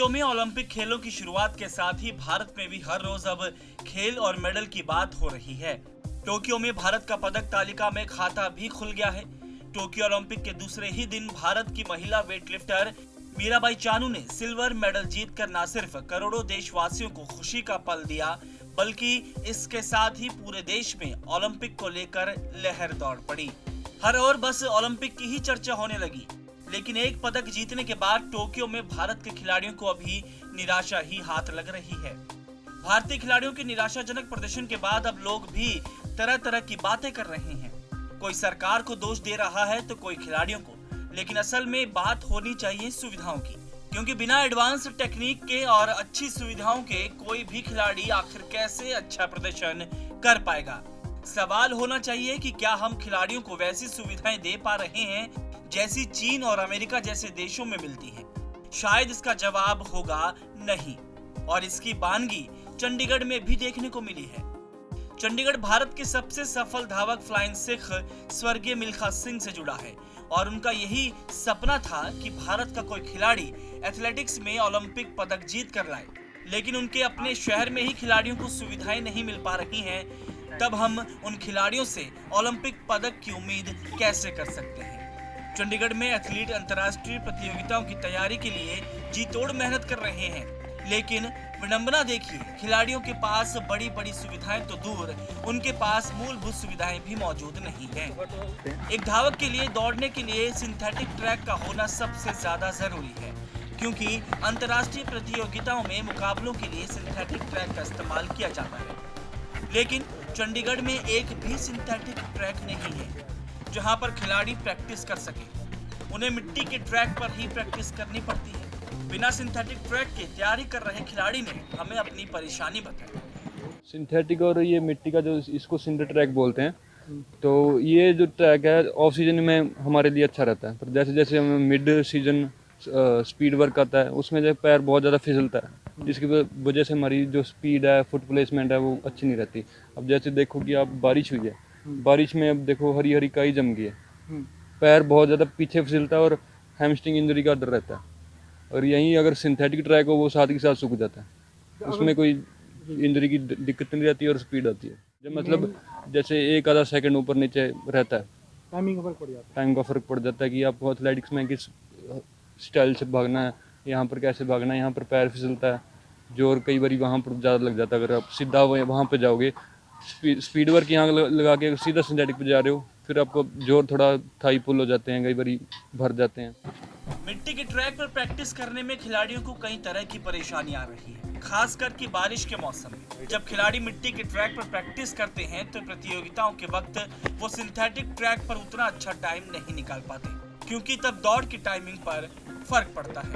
Tokyo में Olympic खेलों की शुरुआत के साथ ही भारत में भी हर रोज अब खेल और मेडल की बात हो रही है। टोक्यो में भारत का पदक तालिका में खाता भी खुल गया है। टोक्यो ओलंपिक के दूसरे ही दिन भारत की महिला वेटलिफ्टर मीराबाई चानू ने सिल्वर मेडल जीतकर न सिर्फ करोड़ों देशवासियों को खुशी का पल दिया, बल्कि इसके साथ ही पूरे देश में ओलंपिक को लेकर लहर दौड़ पड़ी। हर ओर बस ओलंपिक की ही चर्चा होने लगी। लेकिन एक पदक जीतने के बाद टोक्यो में भारत के खिलाड़ियों को अभी निराशा ही हाथ लग रही है। भारतीय खिलाड़ियों के निराशाजनक प्रदर्शन के बाद अब लोग भी तरह तरह की बातें कर रहे हैं। कोई सरकार को दोष दे रहा है तो कोई खिलाड़ियों को, लेकिन असल में बात होनी चाहिए सुविधाओं की, क्योंकि बिना एडवांस टेक्निक के और अच्छी सुविधाओं के कोई भी खिलाड़ी आखिर कैसे अच्छा प्रदर्शन कर पाएगा। सवाल होना चाहिए कि क्या हम खिलाड़ियों को वैसी सुविधाएं दे पा रहे हैं जैसी चीन और अमेरिका जैसे देशों में मिलती है। शायद इसका जवाब होगा नहीं, और इसकी बानगी चंडीगढ़ में भी देखने को मिली है। चंडीगढ़ भारत के सबसे सफल धावक फ्लाइंग सिख स्वर्गीय मिल्खा सिंह से जुड़ा है और उनका यही सपना था कि भारत का कोई खिलाड़ी एथलेटिक्स में ओलंपिक पदक जीत कर लाए। लेकिन उनके अपने शहर में ही खिलाड़ियों को सुविधाएं नहीं मिल पा रही हैं, तब हम उन खिलाड़ियों से ओलंपिक पदक की उम्मीद कैसे कर सकते हैं। चंडीगढ़ में एथलीट अंतर्राष्ट्रीय प्रतियोगिताओं की तैयारी के लिए जी तोड़ मेहनत कर रहे हैं, लेकिन विडंबना देखिए, खिलाड़ियों के पास बड़ी बड़ी सुविधाएं तो दूर, उनके पास मूलभूत सुविधाएं भी मौजूद नहीं हैं। एक धावक के लिए दौड़ने के लिए सिंथेटिक ट्रैक का होना सबसे ज्यादा जरूरी है, क्योंकि अंतर्राष्ट्रीय प्रतियोगिताओं में मुकाबलों के लिए सिंथेटिक ट्रैक का इस्तेमाल किया जाता है। लेकिन चंडीगढ़ में एक भी सिंथेटिक ट्रैक नहीं है जहां पर खिलाड़ी प्रैक्टिस कर सके। उन्हें मिट्टी के ट्रैक पर ही प्रैक्टिस करनी पड़ती है। बिना सिंथेटिक ट्रैक के तैयारी कर रहे खिलाड़ी ने हमें अपनी परेशानी बताई। सिंथेटिक और ये मिट्टी का जो इसको सिंथेटिक ट्रैक बोलते हैं, तो ये जो ट्रैक है ऑफ सीजन में हमारे लिए अच्छा रहता है, पर जैसे जैसे हमें मिड सीजन स्पीड वर्क आता है उसमें जो पैर बहुत ज़्यादा फिसलता है, जिसकी वजह से हमारी जो स्पीड है, फुट प्लेसमेंट है, वो अच्छी नहीं रहती। अब जैसे देखो कि आप बारिश हुई है, बारिश में अब देखो हरी हरी काई जम गई है, पैर बहुत ज़्यादा पीछे फिसलता है और हैमस्ट्रिंग इंजरी का डर रहता है। और यहीं अगर सिंथेटिक ट्रैक हो वो साथ के साथ सूख जाता है, उसमें कोई इंजरी की दिक्कत नहीं रहती और स्पीड आती है। जब मतलब जैसे एक आधा सेकंड ऊपर नीचे रहता है, टाइम का फर्क पड़ जाता है कि आपको एथलेटिक्स में किस स्टाइल से भागना है, यहाँ पर कैसे भागना है। यहाँ पर पैर फिसलता है, जोर कई बार वहाँ पर ज़्यादा लग जाता है। अगर आप सीधा वहाँ पर जाओगे, स्पीड वर्क यहाँ लगा के सीधा सिंथेटिक पे जा रहे हो, फिर आपको जोर थोड़ा थाई पुल हो जाते हैं, कई बार भर जाते हैं। मिट्टी के ट्रैक पर प्रैक्टिस करने में खिलाड़ियों को कई तरह की परेशानी आ रही है, खासकर कि बारिश के मौसम में। जब खिलाड़ी मिट्टी के ट्रैक पर प्रैक्टिस करते हैं तो प्रतियोगिताओं के वक्त वो सिंथेटिक ट्रैक पर उतना अच्छा टाइम नहीं निकाल पाते, क्योंकि तब दौड़ की टाइमिंग पर फर्क पड़ता है।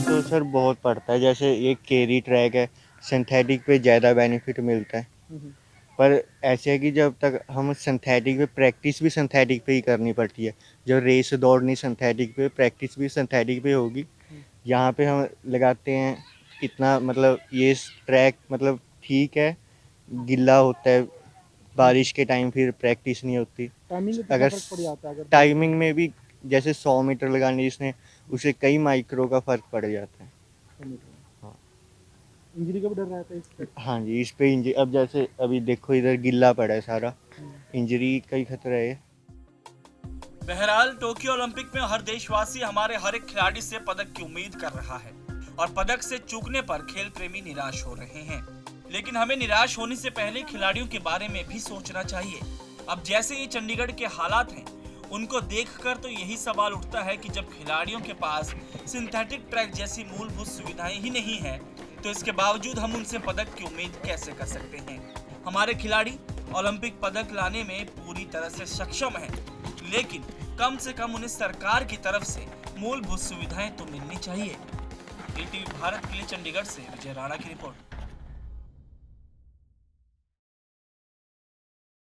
तो सर बहुत पड़ता है। जैसे एक केरी ट्रैक है, सिंथेटिक पे ज़्यादा बेनिफिट मिलता है, पर ऐसे है कि जब तक हम सिंथेटिक पे प्रैक्टिस भी सिंथेटिक पे ही करनी पड़ती है। जब रेस दौड़नी सिंथेटिक पे, प्रैक्टिस भी सिंथेटिक पे होगी। यहाँ पे हम लगाते हैं कितना, मतलब ये ट्रैक मतलब ठीक है, गिल्ला होता है बारिश के टाइम, फिर प्रैक्टिस नहीं होती। अगर टाइमिंग में भी जैसे 100 मीटर लगानी जिसने, उसे कई माइक्रो का फर्क पड़ जाता है। हाँ, इंजरी का भी डर रहता है इस पे। हाँ जी, इस पे इंजरी। अब जैसे अभी देखो इधर गिल्ला पड़ा है सारा, इंजरी का ही खतरा है। बहरहाल टोक्यो ओलंपिक में हर देशवासी, हमारे हर एक खिलाड़ी से पदक की उम्मीद कर रहा है, और पदक से चूकने पर खेल प्रेमी निराश हो रहे हैं। लेकिन हमें निराश होने से पहले खिलाड़ियों के बारे में भी सोचना चाहिए। अब जैसे ये चंडीगढ़ के हालात हैं, उनको देखकर तो यही सवाल उठता है कि जब खिलाड़ियों के पास सिंथेटिक ट्रैक जैसी मूलभूत सुविधाएं ही नहीं है, तो इसके बावजूद हम उनसे पदक की उम्मीद कैसे कर सकते हैं। हमारे खिलाड़ी ओलंपिक पदक लाने में पूरी तरह से सक्षम हैं, लेकिन कम से कम उन्हें सरकार की तरफ से मूलभूत सुविधाएं तो मिलनी चाहिए। ईटीवी भारत के लिए चंडीगढ़ से विजय राणा की रिपोर्ट।